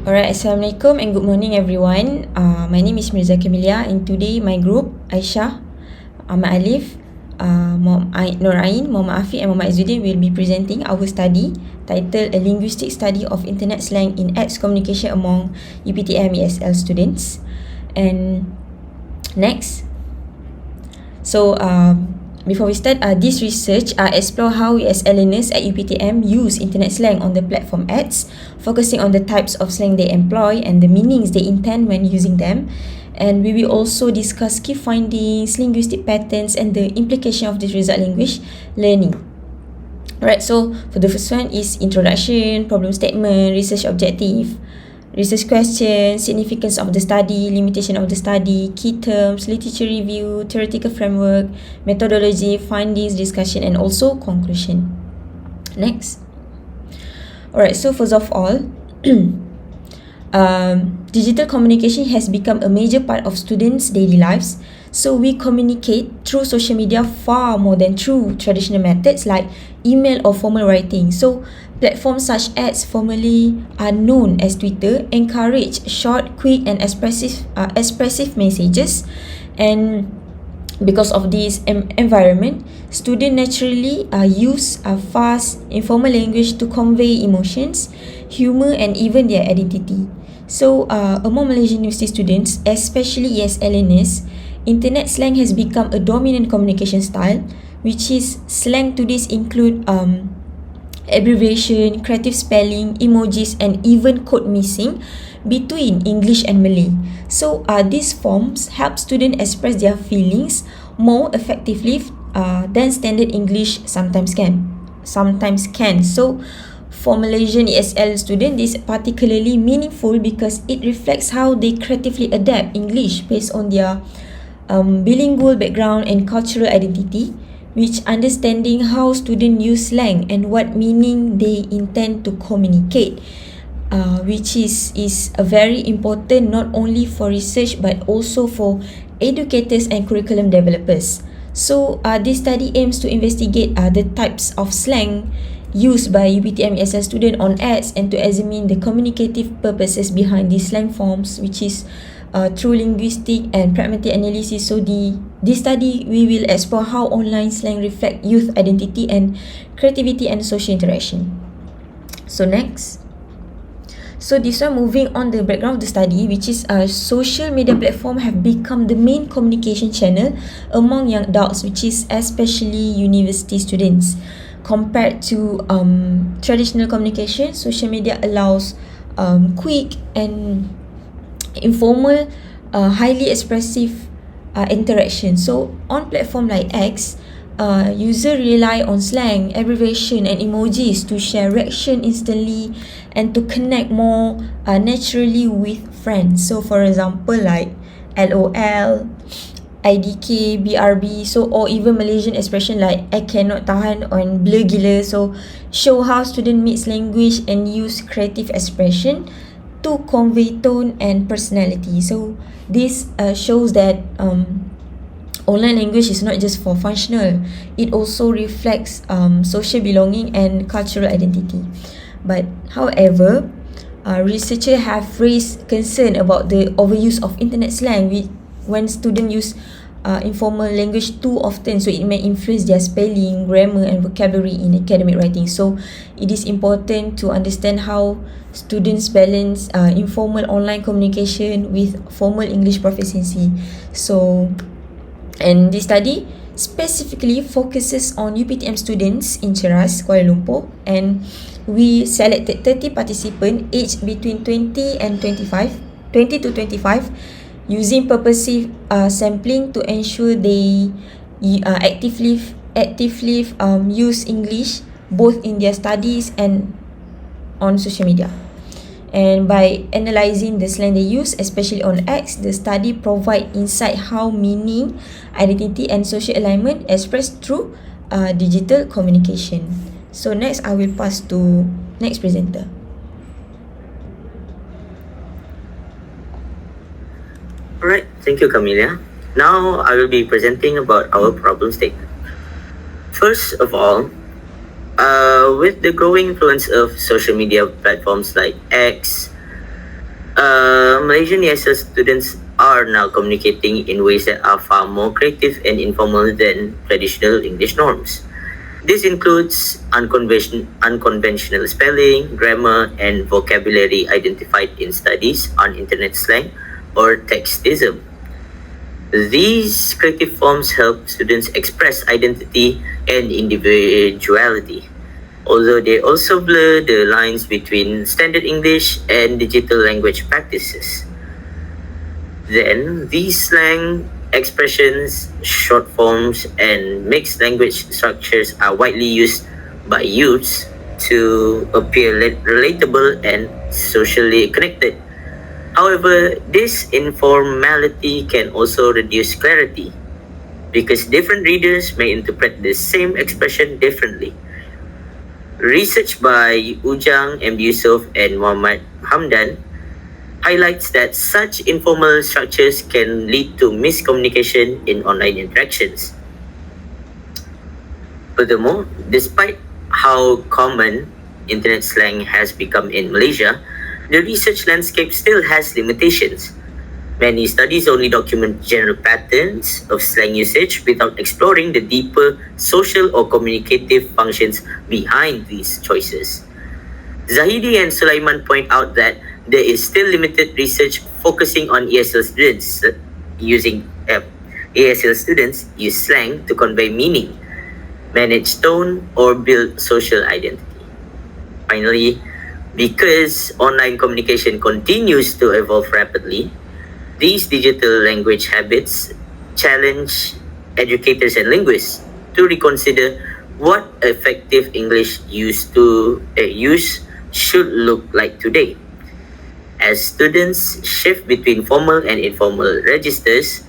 Alright, Assalamualaikum and good morning everyone. My name is MIRZA KAMILIA and today my group, AISYAH, ALIF, Muhammad AFFIQ and Muhammad AIZUDDIN will be presenting our study titled A Linguistic Study of Internet Slang in Arts Communication Among UPTM ESL Students. And next. Before we start, this research explore how ESL learners at UPTM use internet slang on the platform ads, focusing on the types of slang they employ and the meanings they intend when using them. And we will also discuss key findings, linguistic patterns, and the implication of this result language learning. Alright, so for the first one is introduction, problem statement, research objective, research question, significance of the study, limitation of the study, key terms, literature review, theoretical framework, methodology, findings, discussion, and also conclusion. Next. Alright, so first of all, digital communication has become a major part of students' daily lives. So we communicate through social media far more than through traditional methods like email or formal writing. So platforms such as formerly known as Twitter encourage short, quick, and expressive messages. And because of this environment, students naturally use fast, informal language to convey emotions, humor, and even their identity. So among Malaysian university students, especially ESL learners, internet slang has become a dominant communication style, which is slang today include abbreviation, creative spelling, emojis, and even code mixing between English and Malay. So these forms help students express their feelings more effectively than standard English sometimes can. So for Malaysian ESL students, this is particularly meaningful because it reflects how they creatively adapt English based on their bilingual background and cultural identity, which understanding how students use slang and what meaning they intend to communicate, which is a very important not only for research but also for educators and curriculum developers. So this study aims to investigate the types of slang used by UPTM ESL students on ads and to examine the communicative purposes behind these slang forms, which is through linguistic and pragmatic analysis. So this study we will explore how online slang reflect youth identity and creativity and social interaction. So next. So this one, moving on the background of the study, which is social media platform have become the main communication channel among young adults, which is especially university students. Compared to traditional communication, social media allows quick and informal, highly expressive interaction. So on platform like X, users rely on slang, abbreviation, and emojis to share reaction instantly and to connect more naturally with friends. So for example, like LOL, IDK, BRB, or even Malaysian expression like I cannot tahan on blur gila. So show how students mix language and use creative expression to convey tone and personality. So this shows that online language is not just for functional, it also reflects social belonging and cultural identity. But however, researchers have raised concern about the overuse of internet slang when students use informal language too often, so it may influence their spelling, grammar, and vocabulary in academic writing. So it is important to understand how students balance informal online communication with formal English proficiency. So, and this study specifically focuses on UPTM students in Cheras, Kuala Lumpur, and we selected 30 participants aged between 20 to 25, using purposive sampling to ensure they actively use English both in their studies and on social media. And by analysing the slang they use, especially on X, the study provide insight how meaning, identity, and social alignment expressed through digital communication. So next, I will pass to next presenter. Alright, thank you, Kamilia. Now I will be presenting about our problem statement. First of all, with the growing influence of social media platforms like X, Malaysian ESL students are now communicating in ways that are far more creative and informal than traditional English norms. This includes unconventional spelling, grammar, and vocabulary identified in studies on internet slang or textism. These creative forms help students express identity and individuality, although they also blur the lines between standard English and digital language practices. Then, these slang expressions, short forms, and mixed language structures are widely used by youths to appear relatable and socially connected. However, this informality can also reduce clarity because different readers may interpret the same expression differently. Research by Ujang, M. Yusuf, and Muhammad Hamdan highlights that such informal structures can lead to miscommunication in online interactions. Furthermore, despite how common internet slang has become in Malaysia, the research landscape still has limitations. Many studies only document general patterns of slang usage without exploring the deeper social or communicative functions behind these choices. Zahidi and Sulaiman point out that there is still limited research focusing on ESL students ESL students use slang to convey meaning, manage tone, or build social identity. Finally, because online communication continues to evolve rapidly, these digital language habits challenge educators and linguists to reconsider what effective English use should look like today. As students shift between formal and informal registers,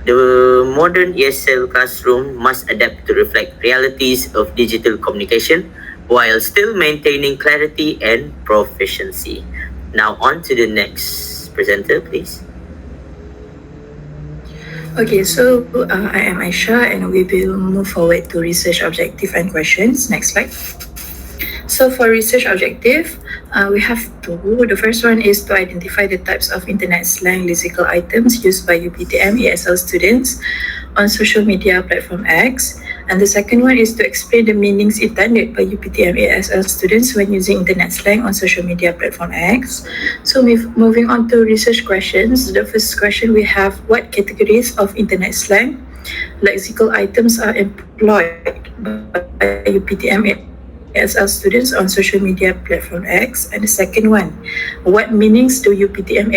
the modern ESL classroom must adapt to reflect realities of digital communication while still maintaining clarity and proficiency. Now on to the next presenter, please. Okay, so I am AISYAH and we will move forward to research objective and questions. Next slide. So for research objective, we have two. The first one is to identify the types of internet slang lexical items used by UPTM ESL students on social media platform X. And the second one is to explain the meanings intended by UPTM ESL students when using internet slang on social media platform X. So moving on to research questions, the first question we have: what categories of internet slang lexical items are employed by UPTM ESL students on social media platform X? And the second one, what meanings do UPTM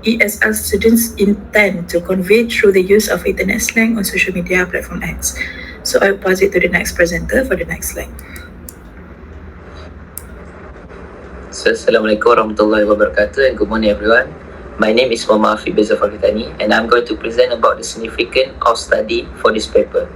ESL students intend to convey through the use of internet slang on social media platform X? So I'll pass it to the next presenter for the next slide. So, Assalamualaikum warahmatullahi wabarakatuh and good morning everyone. My name is Muhammad DZULFAKRY THANI and I'm going to present about the significance of study for this paper.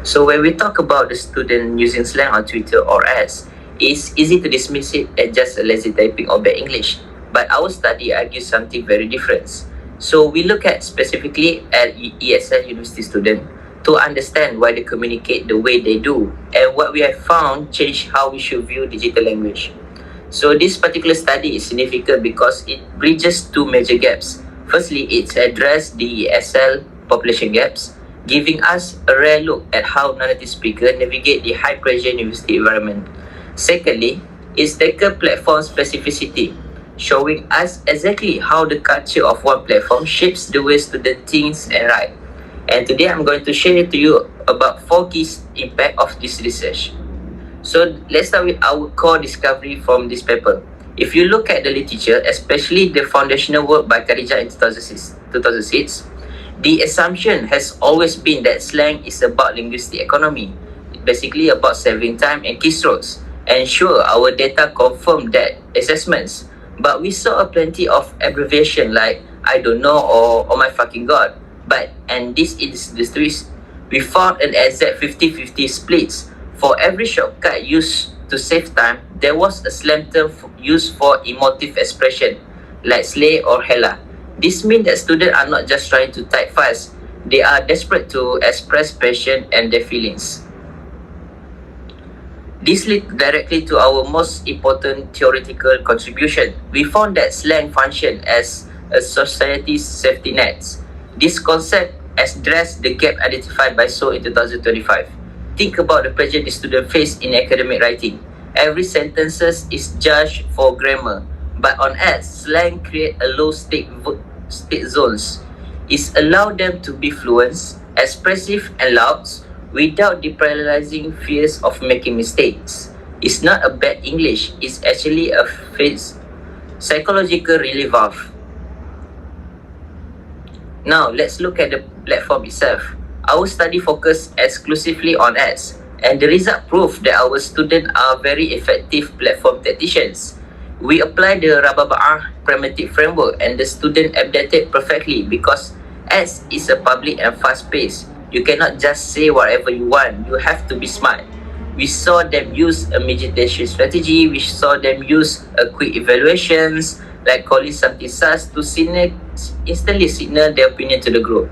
So when we talk about the student using slang on Twitter or X, it's easy to dismiss it as just a lazy typing or bad English. But our study argues something very different. So we look at specifically at ESL university students to understand why they communicate the way they do, and what we have found change how we should view digital language. So this particular study is significant because it bridges two major gaps. Firstly, it's addressed the ESL population gaps, giving us a rare look at how non-native speakers navigate the high-pressure university environment. Secondly, it's taken platform specificity, showing us exactly how the culture of one platform shapes the way students think and write. And today I'm going to share to you about 4 key impacts of this research. So let's start with our core discovery from this paper. If you look at the literature, especially the foundational work by Khadija in 2006, the assumption has always been that slang is about linguistic economy, basically about saving time and keystrokes. And sure, our data confirm that assessments, but we saw plenty of abbreviation like I don't know or oh my fucking god. But, and this is the twist, we found an exact 50-50 splits. For every shortcut used to save time, there was a slang term used for emotive expression, like slay or hella. This means that students are not just trying to type fast, they are desperate to express passion and their feelings. This leads directly to our most important theoretical contribution. We found that slang functions as a society's safety nets. This concept addressed the gap identified by So in 2025. Think about the pressure the student face in academic writing. Every sentence is judged for grammar, but on ads, slang create a low-stake zones. It allows them to be fluent, expressive, and loud, without deparalyzing fears of making mistakes. It's not a bad English, it's actually a psychological relief valve. Now, let's look at the platform itself. Our study focused exclusively on ads, and the result proved that our students are very effective platform tacticians. We applied the Rababa'ah pragmatic framework and the student adapted perfectly because ads is a public and fast pace. You cannot just say whatever you want. You have to be smart. We saw them use a meditation strategy. We saw them use a quick evaluations like calling something sus to instantly signal their opinion to the group.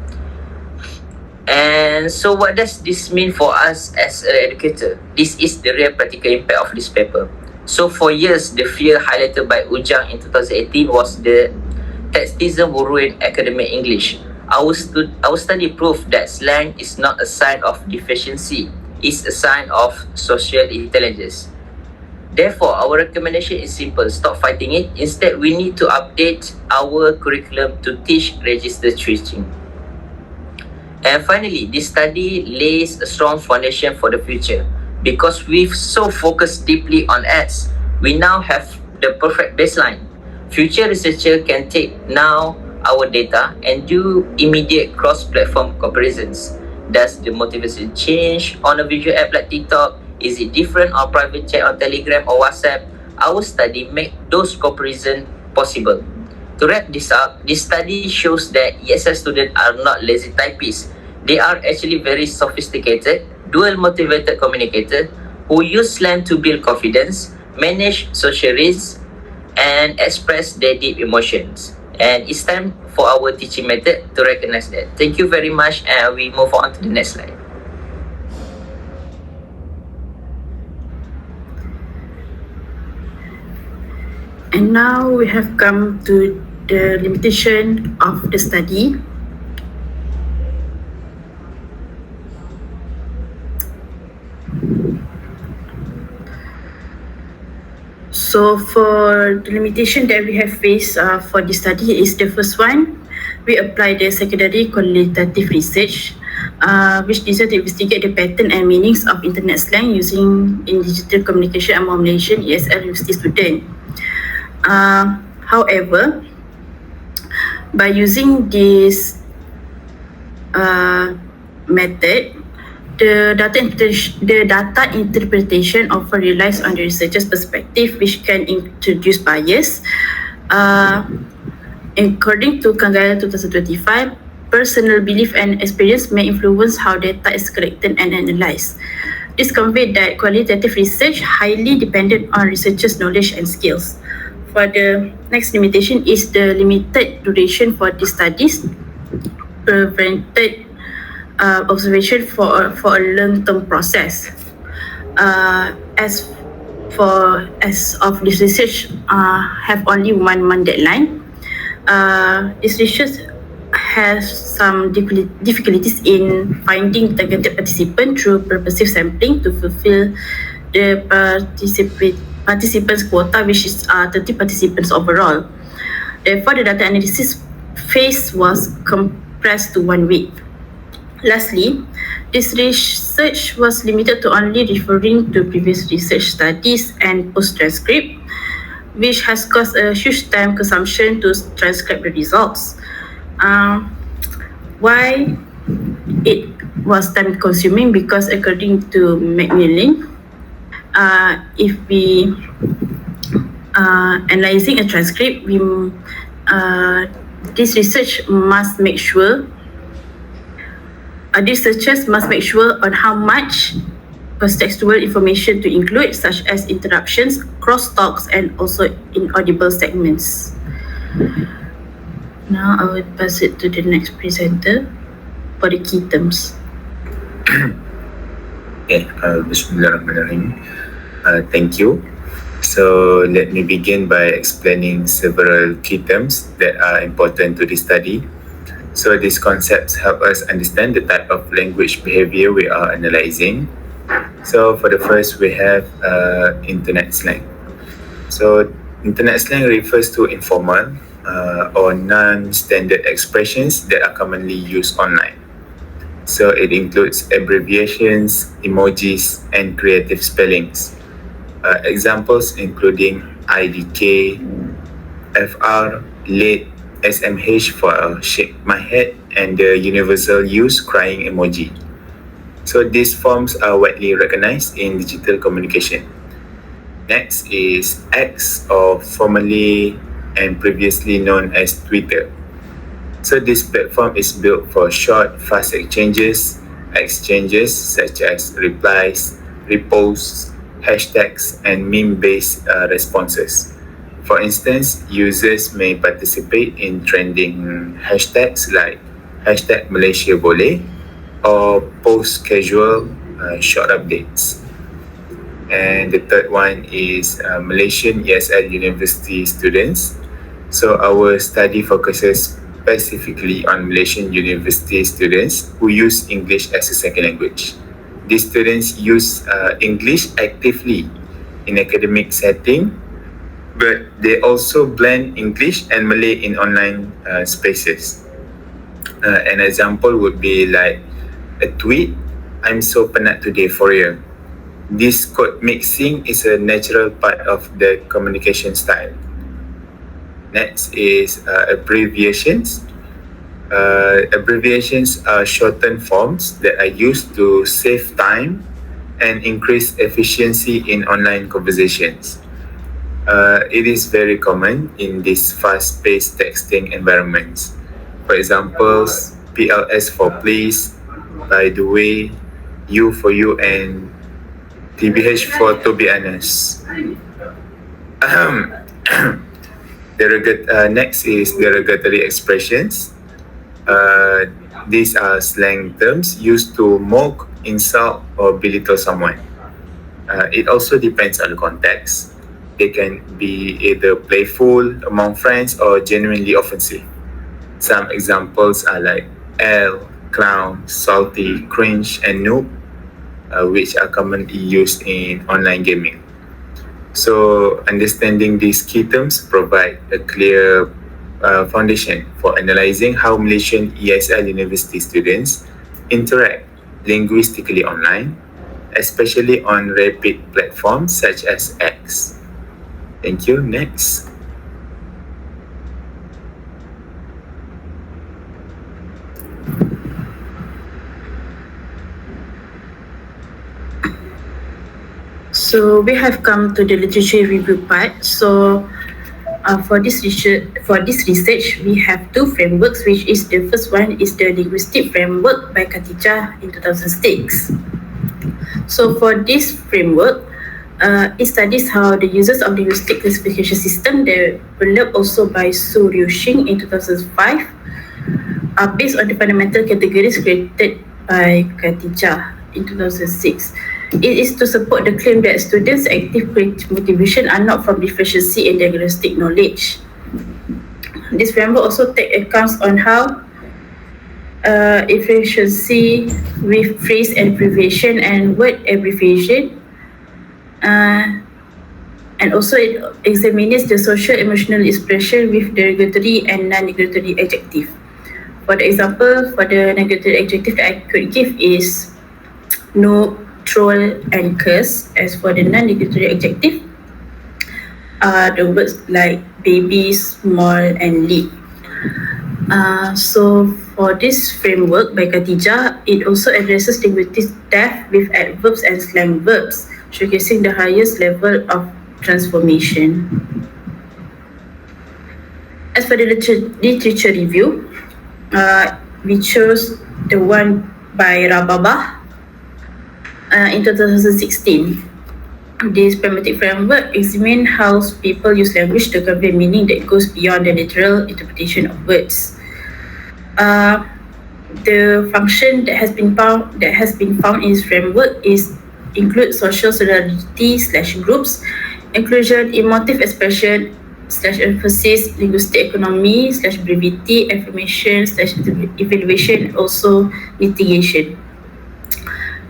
And so what does this mean for us as an educator? This is the real practical impact of this paper. So for years, the fear highlighted by Ujang in 2018 was the textism will ruin academic English. Our study proved that slang is not a sign of deficiency, it's a sign of social intelligence. Therefore, our recommendation is simple, stop fighting it. Instead, we need to update our curriculum to teach registered teaching. And finally, this study lays a strong foundation for the future. Because we've so focused deeply on ads, we now have the perfect baseline. Future researchers can take now our data and do immediate cross-platform comparisons. Does the motivation change on a visual app like TikTok? Is it different on private chat on Telegram or WhatsApp? Our study make those comparisons possible. To wrap this up, this study shows that ESL students are not lazy typists. They are actually very sophisticated, dual-motivated communicators who use slang to build confidence, manage social risks, and express their deep emotions. And it's time for our teaching method to recognize that. Thank you very much, and we move on to the next slide. And now we have come to the limitation of the study. So for the limitation that we have faced for this study is the first one. We apply the secondary qualitative research, which designed to investigate the pattern and meanings of internet slang using in digital communication and Malaysian ESL university student. However, by using this method, the data interpretation often relies on the researcher's perspective, which can introduce bias. According to Kangaya 2025, personal belief and experience may influence how data is collected and analyzed. This conveys that qualitative research highly dependent on researchers' knowledge and skills. For the next limitation is the limited duration for these studies, prevented observation for a long-term process. As of this research, have only 1 month deadline. This research has some difficulties in finding targeted participants through purposive sampling to fulfill the participants quota, which is 30 participants overall. Therefore, the data analysis phase was compressed to 1 week. Lastly, this research was limited to only referring to previous research studies and post-transcript, which has caused a huge time consumption to transcribe the results. Why it was time-consuming? Because according to Macmillan, if we analyzing a transcript, this research must make sure. Researchers must make sure on how much contextual information to include, such as interruptions, crosstalks, and also inaudible segments. Now I will pass it to the next presenter for the key terms. Okay, Bismillahirrahmanirrahim. Thank you. So let me begin by explaining several key terms that are important to this study. So these concepts help us understand the type of language behavior we are analyzing. So for the first, we have internet slang. So internet slang refers to informal or non-standard expressions that are commonly used online. So it includes abbreviations, emojis, and creative spellings. Examples including IDK, FR, late, SMH for shake my head, and the universal use crying emoji. So these forms are widely recognized in digital communication. Next is X, or formerly and previously known as Twitter. So this platform is built for short, fast exchanges such as replies, reposts, hashtags, and meme-based responses. For instance, users may participate in trending hashtags like hashtag Malaysia Boleh or post casual short updates. And the third one is Malaysian ESL university students. So our study focuses specifically on Malaysian university students who use English as a second language. These students use English actively in academic setting, but they also blend English and Malay in online spaces. An example would be like a tweet, "I'm so penat today for you." This code mixing is a natural part of the communication style. Next is abbreviations. Abbreviations are shortened forms that are used to save time and increase efficiency in online conversations. It is very common in these fast-paced texting environments. For example, PLS for please, by the way, U for you, and TBH for to be honest. Next is derogatory expressions. These are slang terms used to mock, insult, or belittle someone. It also depends on the context. They can be either playful among friends or genuinely offensive. Some examples are like L, clown, salty, cringe, and noob, which are commonly used in online gaming. So understanding these key terms provide a clear foundation for analyzing how Malaysian ESL university students interact linguistically online, especially on rapid platforms such as X. Thank you. Next. So we have come to the literature review part. So for this research, we have two frameworks, which is the first one is the Linguistic framework by Khadijah in 2006. So for this framework, it studies how the uses of linguistic classification system developed also by Su Ryu-Shing in 2005 are based on the fundamental categories created by Khadijah in 2006. It is to support the claim that students' active creative motivation are not from deficiency in linguistic knowledge. This framework also takes account on how efficiency with phrase and abbreviation and word abbreviation, and also it examines the social emotional expression with derogatory and non-derogatory adjective. For the example, for the derogatory adjective that I could give is no, troll, and curse. As for the non-derogatory adjective, the words like baby, small, and lead. So for this framework by Khadijah, it also addresses linguistic depth with adverbs and slang verbs, showcasing the highest level of transformation. As for the literature review, we chose the one by Rababah in 2016. This pragmatic framework examines how people use language to convey meaning that goes beyond the literal interpretation of words. The function that has been found in this framework is include social solidarity / groups, inclusion, emotive expression / emphasis, linguistic economy / brevity, affirmation / evaluation, also mitigation.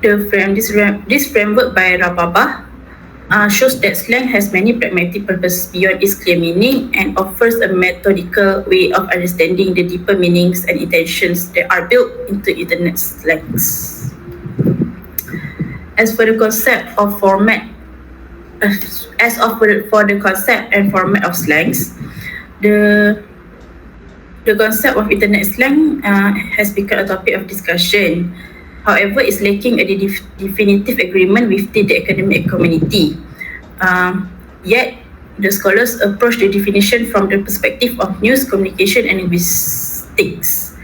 This framework by Rababa shows that slang has many pragmatic purposes beyond its clear meaning and offers a methodical way of understanding the deeper meanings and intentions that are built into internet slangs. As for the concept of format, for the concept and format of slangs, the concept of internet slang has become a topic of discussion. However, it's lacking a definitive agreement within the academic community. Yet, the scholars approach the definition from the perspective of news, communication, and linguistics.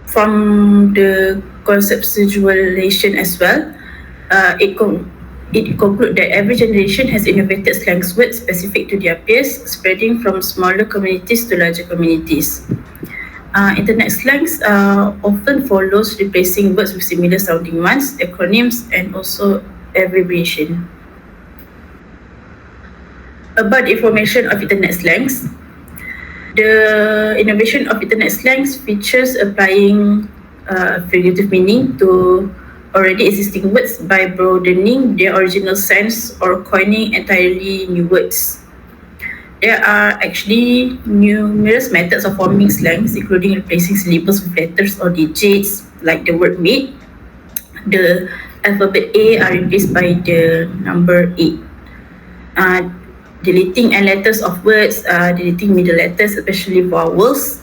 From the conceptualization as well, it concludes that every generation has innovated slang words specific to their peers, spreading from smaller communities to larger communities. Internet slangs often follows replacing words with similar sounding ones, acronyms, and also abbreviation. About the information of internet slangs, the innovation of internet slangs features applying figurative meaning to already existing words by broadening their original sense or coining entirely new words. There are actually numerous methods of forming slangs, including replacing syllables with letters or digits, like the word mate. The alphabet A are replaced by the number 8. Deleting end letters of words, deleting middle letters, especially vowels,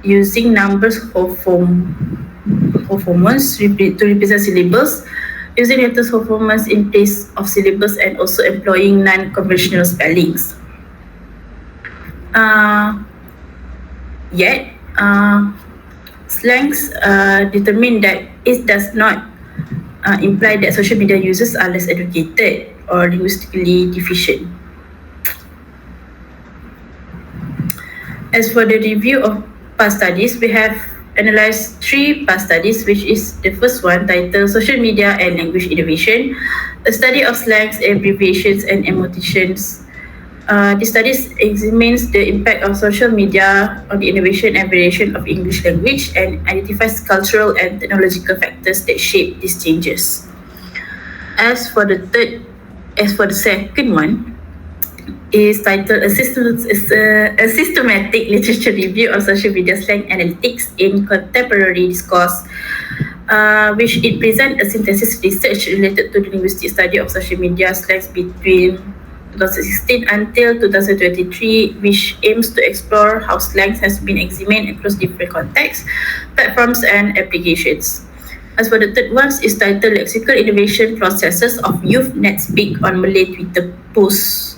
using numbers homonyms to represent syllables, using letters homonyms in place of syllables, and also employing non-conventional spellings. Yet, slangs determine that it does not imply that social media users are less educated or linguistically deficient. As for the review of past studies, we have analyzed 3 past studies, which is the first one titled Social Media and Language Innovation, a study of slangs, abbreviations, and emoticons. This study examines the impact of social media on the innovation and variation of English language and identifies cultural and technological factors that shape these changes. As for the second one, is titled a systematic literature review of social media slang analytics in contemporary discourse, which it presents a synthesis research related to the linguistic study of social media slangs between 2016 until 2023, which aims to explore how slangs has been examined across different contexts, platforms, and applications. As for the third one, is titled Lexical Innovation Processes of Youth Net Speak on Malay Twitter Posts,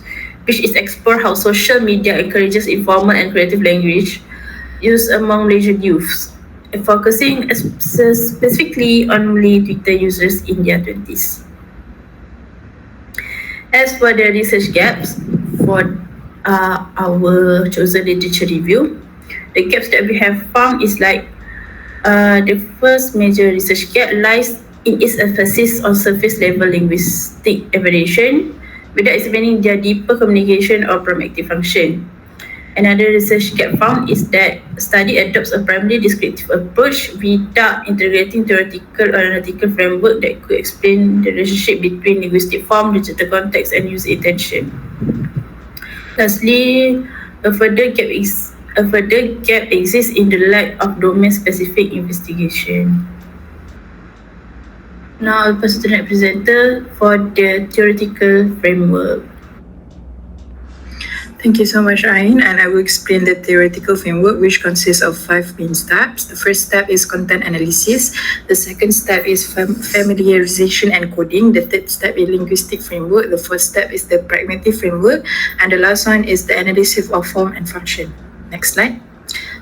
which is explore how social media encourages informal and creative language use among Malaysian youths, focusing specifically on Malay Twitter users in their 20s. As for the research gaps for our chosen literature review, the gaps that we have found is like the first major research gap lies in its emphasis on surface level linguistic evaluation without examining their deeper communication or pragmatic function. Another research gap found is that study adopts a primarily descriptive approach without integrating theoretical or analytical framework that could explain the relationship between linguistic form, digital context, and user intention. Lastly, a further gap exists in the lack of domain-specific investigation. Now, I'll pass to the next presenter for the theoretical framework. Thank you so much, Ain, and I will explain the theoretical framework, which consists of 5 main steps. The first step is content analysis. The second step is familiarization and coding. The third step is linguistic framework. The fourth step is the pragmatic framework. And the last one is the analysis of form and function. Next slide.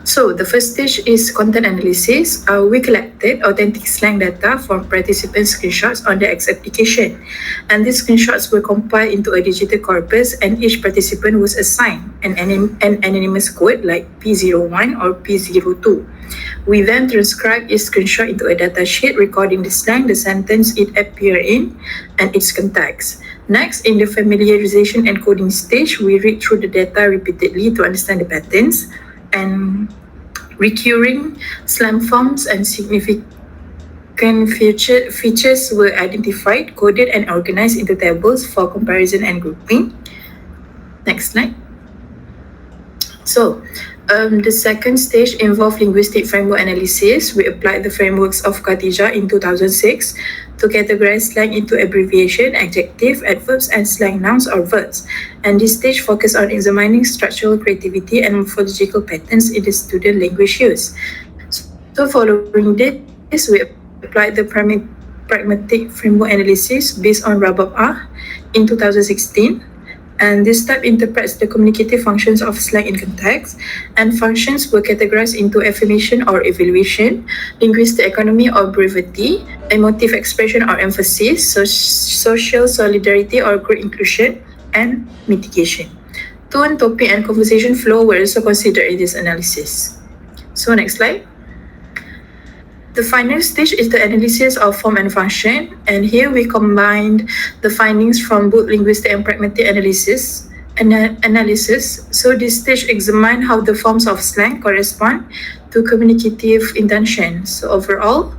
So the first stage is content analysis. We collected authentic slang data from participants' screenshots on the X application. And these screenshots were compiled into a digital corpus, and each participant was assigned an anonymous code like P01 or P02. We then transcribed each screenshot into a data sheet recording the slang, the sentence it appeared in, and its context. Next, in the familiarization and coding stage, we read through the data repeatedly to understand the patterns, and recurring slang forms and significant features were identified, coded, and organized into tables for comparison and grouping. Next slide. So, the second stage involved linguistic framework analysis. We applied the frameworks of Khadijah in 2006 to categorize slang into abbreviation, adjective, adverbs, and slang nouns or verbs. And this stage focused on examining structural creativity and morphological patterns in the student language use. So following this, we applied the pragmatic framework analysis based on RABAB-A in 2016. And this step interprets the communicative functions of slang in context, and functions were categorized into affirmation or evaluation, linguistic economy or brevity, emotive expression or emphasis, social solidarity or group inclusion, and mitigation. Tone, topic, and conversation flow were also considered in this analysis. So next slide. The final stage is the analysis of form and function, and here we combined the findings from both linguistic and pragmatic analysis. So this stage examined how the forms of slang correspond to communicative intention. So overall,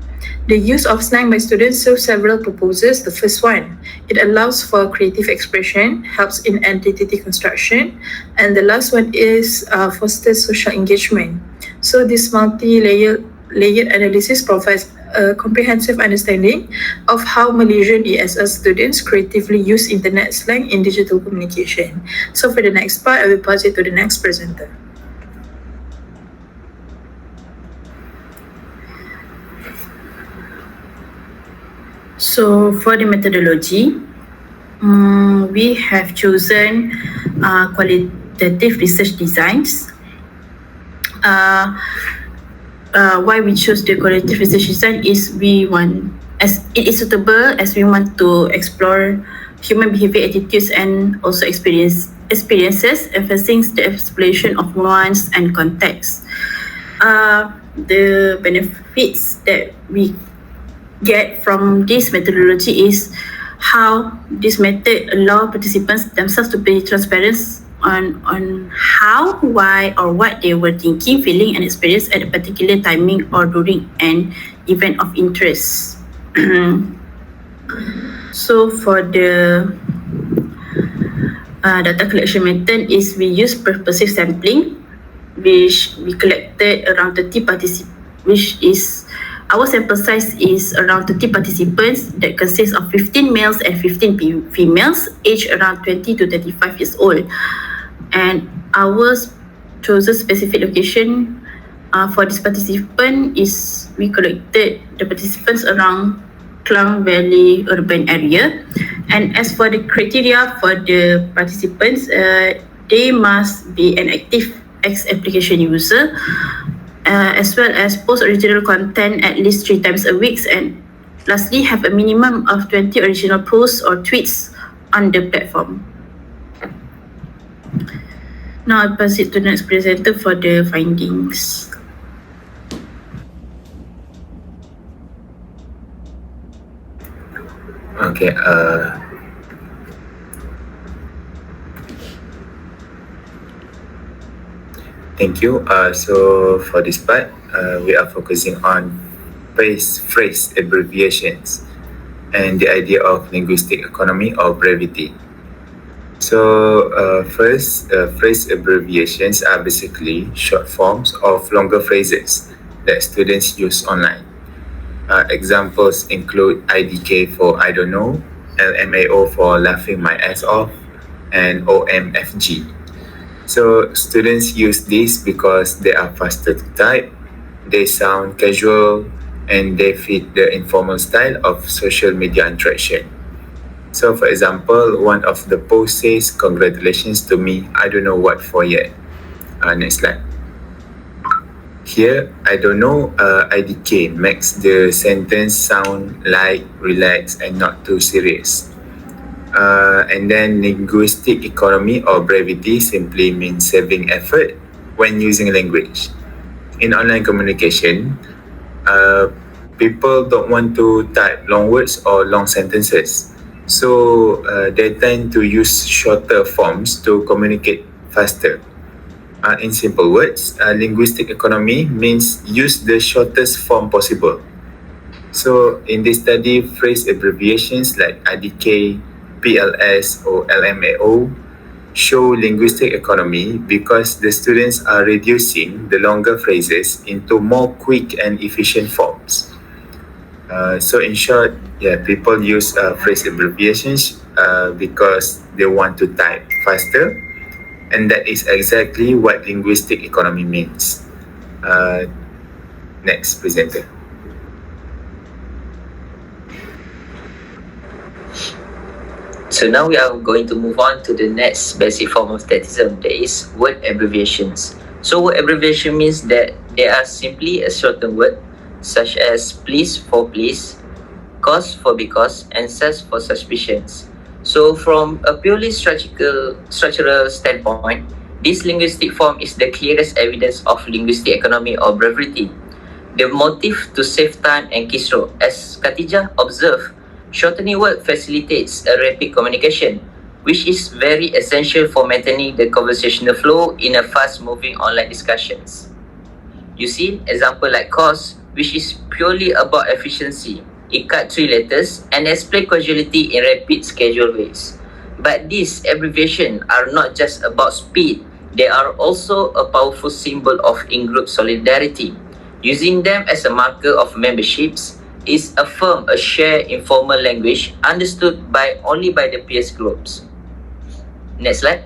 the use of slang by students serves several purposes. The first one, it allows for creative expression, helps in identity construction, and the last one is fosters social engagement. So this multi-layered analysis provides a comprehensive understanding of how Malaysian ESL students creatively use internet slang in digital communication. So for the next part, I will pass it to the next presenter. So for the methodology, we have chosen qualitative research designs. Why we chose the qualitative research design is as it is suitable as we want to explore human behavior, attitudes, and also experiences, emphasizing the exploration of nuance and context. The benefits that we get from this methodology is how this method allows participants themselves to be transparent on how, why, or what they were thinking, feeling, and experience at a particular timing or during an event of interest. So for the data collection method is we use purposive sampling, which we collected around 30 participants, which is our sample size is around 30 participants that consists of 15 males and 15 females, aged around 20 to 35 years old. And our chosen specific location for this participant is we collected the participants around Klang Valley urban area. And as for the criteria for the participants, they must be an active X application user, as well as post original content at least 3 times a week, and lastly have a minimum of 20 original posts or tweets on the platform. Now I'll pass it to the next presenter for the findings. Okay. Thank you. So for this part, we are focusing on phrase abbreviations and the idea of linguistic economy or brevity. So first, phrase abbreviations are basically short forms of longer phrases that students use online. Examples include IDK for I don't know, LMAO for laughing my ass off, and OMFG. So students use these because they are faster to type, they sound casual, and they fit the informal style of social media interaction. So for example, one of the posts says, "Congratulations to me, I don't know what for yet." Next slide. Here, I don't know, IDK makes the sentence sound light, relaxed, and not too serious. And then linguistic economy or brevity simply means saving effort when using language. In online communication, people don't want to type long words or long sentences. So they tend to use shorter forms to communicate faster. In simple words, linguistic economy means use the shortest form possible. So in this study, phrase abbreviations like IDK, PLS or LMAO show linguistic economy because the students are reducing the longer phrases into more quick and efficient forms. So in short, people use phrase abbreviations because they want to type faster, and that is exactly what linguistic economy means. Next presenter. So now we are going to move on to the next basic form of statism, that is word abbreviations. So word abbreviation means that they are simply a shortened word, such as please for please, cause for because, and sus for suspicions. So from a purely structural standpoint, this linguistic form is the clearest evidence of linguistic economy or brevity. The motive to save time and keystroke, as Khatijah observed, shortening word facilitates a rapid communication, which is very essential for maintaining the conversational flow in a fast-moving online discussions. You see, example like cause, which is purely about efficiency. It cut 3 letters and explain causality in rapid scheduled ways. But these abbreviations are not just about speed, they are also a powerful symbol of in-group solidarity. Using them as a marker of memberships is affirm a shared informal language understood only by the peers groups. Next slide.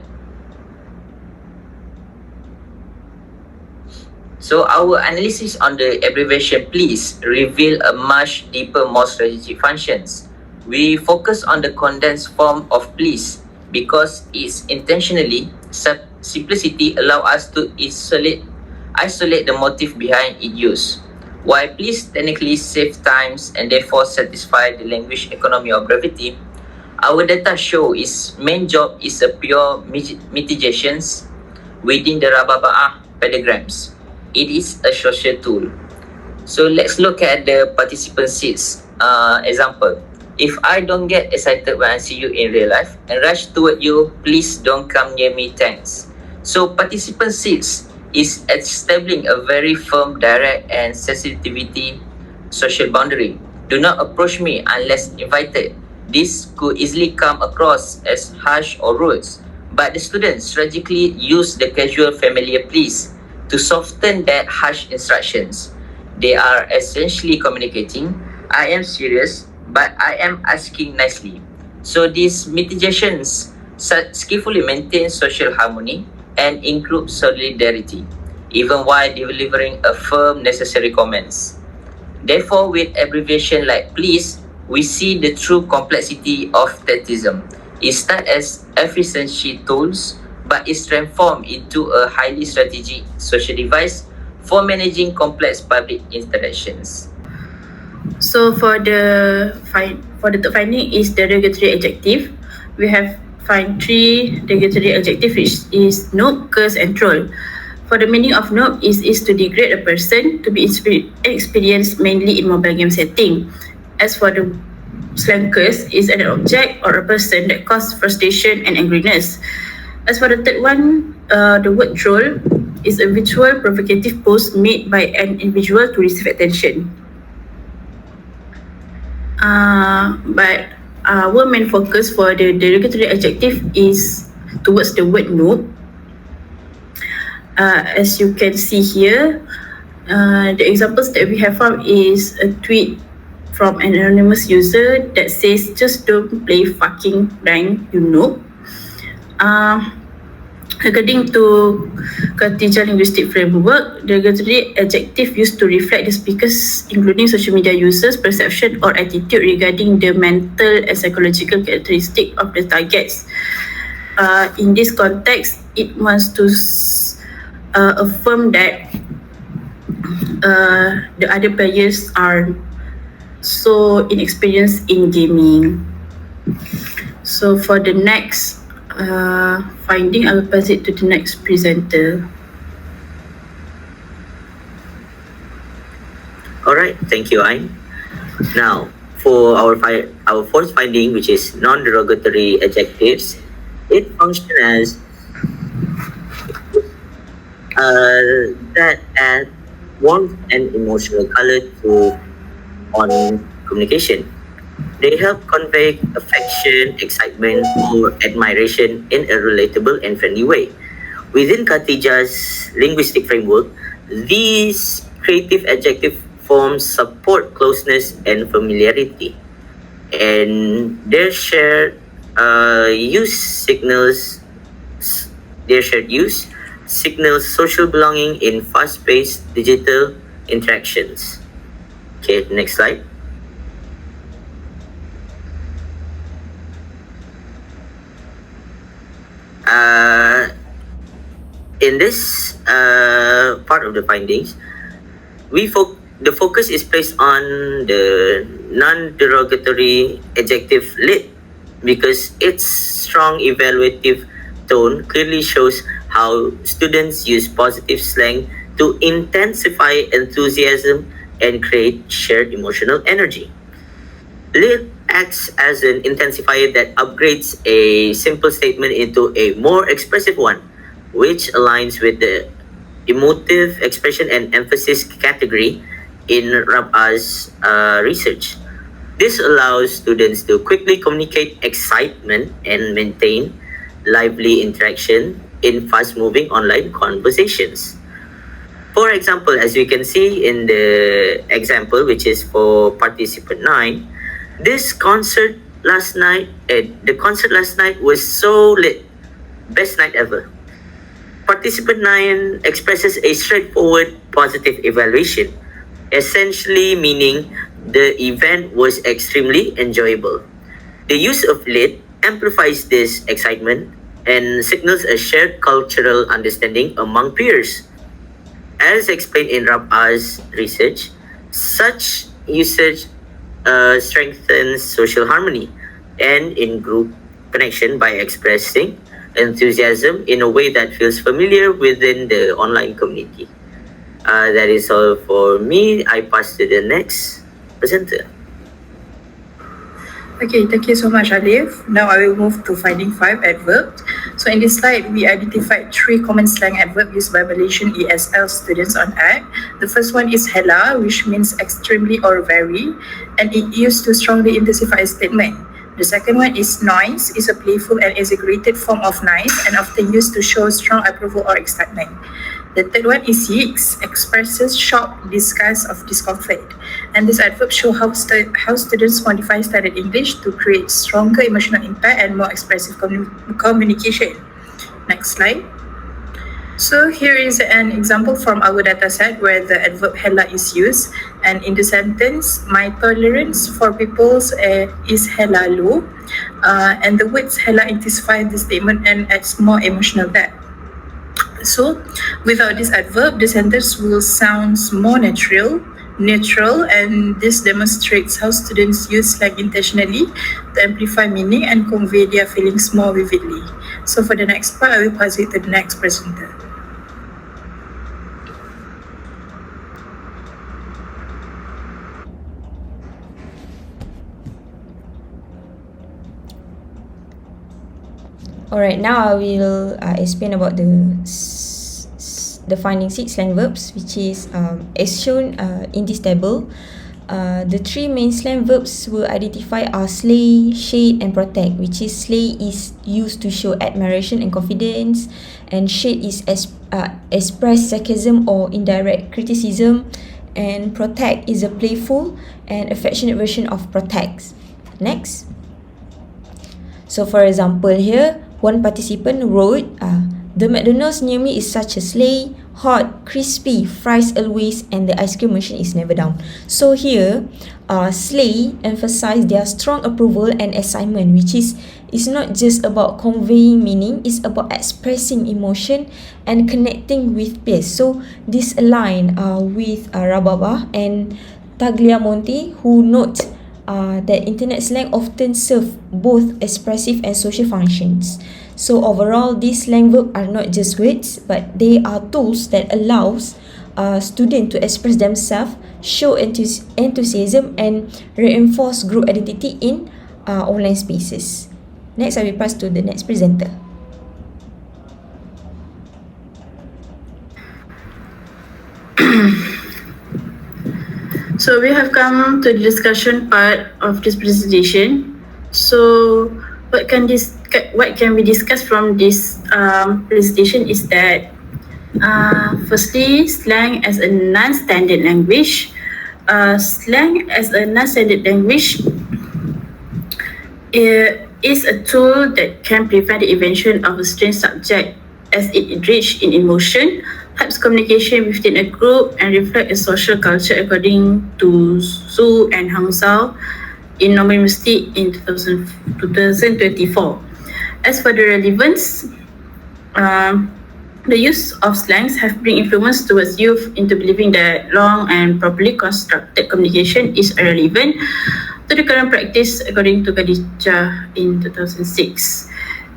So our analysis on the abbreviation please reveal a much deeper, more strategic functions. We focus on the condensed form of please because its intentionally simplicity allow us to isolate the motive behind its use. While please technically save times and therefore satisfy the language economy of brevity, our data show its main job is a pure mitigations within the Rababa'ah pentagrams. It is a social tool. So let's look at the participant seats. Example, if I don't get excited when I see you in real life and rush toward you, please don't come near me, thanks. So participant seats is establishing a very firm, direct and sensitivity social boundary. Do not approach me unless invited. This could easily come across as harsh or rude, but the students strategically use the casual familiar please to soften that harsh instructions. They are essentially communicating, I am serious, but I am asking nicely. So these mitigations skillfully maintain social harmony and include solidarity, even while delivering a firm necessary comments. Therefore, with abbreviation like please, we see the true complexity of statism. It starts as efficiency tools, but is transformed into a highly strategic social device for managing complex public interactions. So for the third finding is the regulatory adjective. We have find 3 regulatory adjectives, which is noob, curse and troll. For the meaning of noob is to degrade a person, to be experienced mainly in mobile game setting. As for the slang, curse is an object or a person that causes frustration and angriness. As for the third one, the word troll is a virtual provocative post made by an individual to receive attention. But our main focus for the derogatory adjective is towards the word noob. As you can see here, the examples that we have found is a tweet from an anonymous user that says, just don't play fucking rank, you noob. According to Khatijah linguistic framework, the derogatory adjective used to reflect the speakers, including social media users, perception or attitude regarding the mental and psychological characteristic of the targets. In this context, it wants to affirm that the other players are so inexperienced in gaming. So for the next finding, I will pass it to the next presenter. Alright, thank you, Ain. Now, for our fourth finding, which is non-derogatory adjectives, it functions as that add warmth and emotional color to online communication. They help convey affection, excitement, or admiration in a relatable and friendly way. Within Khadijah's linguistic framework, these creative adjective forms support closeness and familiarity, and their shared use signals social belonging in fast-paced digital interactions. Okay, next slide. In this part of the findings, the focus is placed on the non-derogatory adjective lit, because its strong evaluative tone clearly shows how students use positive slang to intensify enthusiasm and create shared emotional energy. Lit acts as an intensifier that upgrades a simple statement into a more expressive one, which aligns with the emotive expression and emphasis category in Rabah's research. This allows students to quickly communicate excitement and maintain lively interaction in fast-moving online conversations. For example, as we can see in the example, which is for participant 9, the concert last night was so lit, best night ever. Participant 9 expresses a straightforward positive evaluation, essentially meaning the event was extremely enjoyable. The use of lit amplifies this excitement and signals a shared cultural understanding among peers. As explained in Rabah's research, such usage strengthens social harmony and in-group connection by expressing enthusiasm in a way that feels familiar within the online community. That is all for me. I pass to the next presenter. Okay, thank you so much, Alif. Now I will move to finding 5 adverbs. So in this slide, we identified 3 common slang adverbs used by Malaysian ESL students on ACT. The first one is hella, which means extremely or very, and it used to strongly intensify a statement. The second one is noise, is a playful and exaggerated form of nice and often used to show strong approval or excitement. The third one is yikes, expresses shock, disgust, of discomfort. And this adverb shows how students modify standard English to create stronger emotional impact and more expressive communication. Next slide. So here is an example from our dataset where the adverb hella is used, and in the sentence, my tolerance for people is hella low, and the words hella intensify the statement and adds more emotional depth. So without this adverb, the sentence will sound more neutral, and this demonstrates how students use slang intentionally to amplify meaning and convey their feelings more vividly. So for the next part, I will pass it to the next presenter. Alright, now I will explain about the finding 6 slang verbs, which is as shown in this table. The 3 main slang verbs we'll identify are slay, shade, and protect, which is slay is used to show admiration and confidence, and shade is express sarcasm or indirect criticism, and protect is a playful and affectionate version of protects. Next. So for example here, one participant wrote, the McDonald's near me is such a slay, hot, crispy, fries always, and the ice cream machine is never down. So here, slay emphasize their strong approval and excitement, which is It's not just about conveying meaning, it's about expressing emotion and connecting with peers. So this align with Rababa and Tagliamonte, who note that internet slang often serve both expressive and social functions. So overall, these slang verbs are not just words, but they are tools that allows students to express themselves, show enthusiasm, and reinforce group identity in online spaces. Next, I will pass to the next presenter. So we have come to the discussion part of this presentation. So what can we discuss from this presentation is that firstly, slang as a non-standard language. Slang as a non-standard language is a tool that can prevent the invention of a strange subject as it enriched in emotion, helps communication within a group, and reflect a social culture according to Su and Hang Zhao in Normal Linguistic in 2024. As for the relevance, the use of slangs have been influenced towards youth into believing that long and properly constructed communication is irrelevant to the current practice, according to Khadijah in 2006.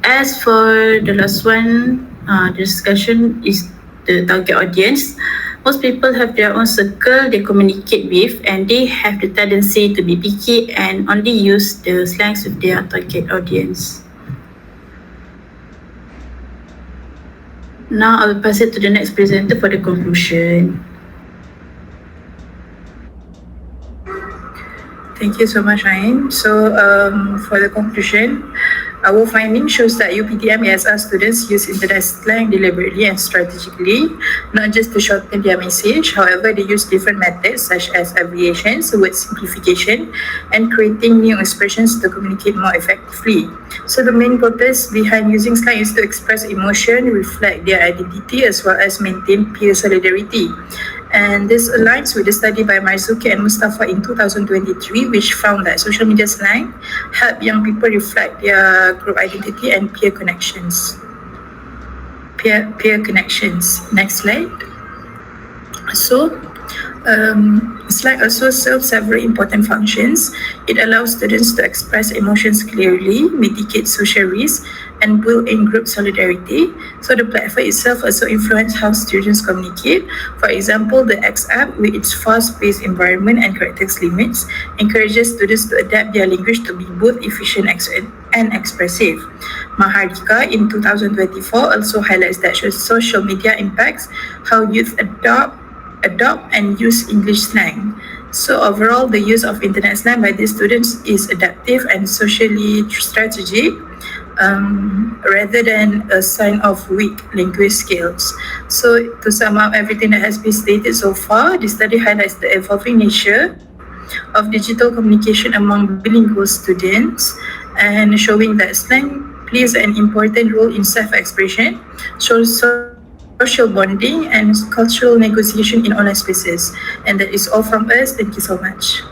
As for the last one, the discussion is the target audience. Most people have their own circle they communicate with, and they have the tendency to be picky and only use the slangs with their target audience. Now I will pass it to the next presenter for the conclusion. Thank you so much, Ain. So for the conclusion, our finding shows that UPTM ESL students use internet slang deliberately and strategically, not just to shorten their message. However, they use different methods such as abbreviations, word simplification, and creating new expressions to communicate more effectively. So the main purpose behind using slang is to express emotion, reflect their identity, as well as maintain peer solidarity. And this aligns with the study by Marzuki and Mustafa in 2023, which found that social media slang help young people reflect their group identity and peer connections. Peer connections. Next slide. So, slang also serves several important functions. It allows students to express emotions clearly, mitigate social risks, and build in-group solidarity. So the platform itself also influences how students communicate. For example, the X app, with its fast-paced environment and characters limits, encourages students to adapt their language to be both efficient and expressive. Maharika in 2024 also highlights that social media impacts how youth adopt and use English slang. So overall, the use of internet slang by these students is adaptive and socially strategic, rather than a sign of weak language skills. So to sum up everything that has been stated so far, the study highlights the evolving nature of digital communication among bilingual students, and showing that slang plays an important role in self-expression, social bonding, and cultural negotiation in online spaces. And that is all from us. Thank you so much.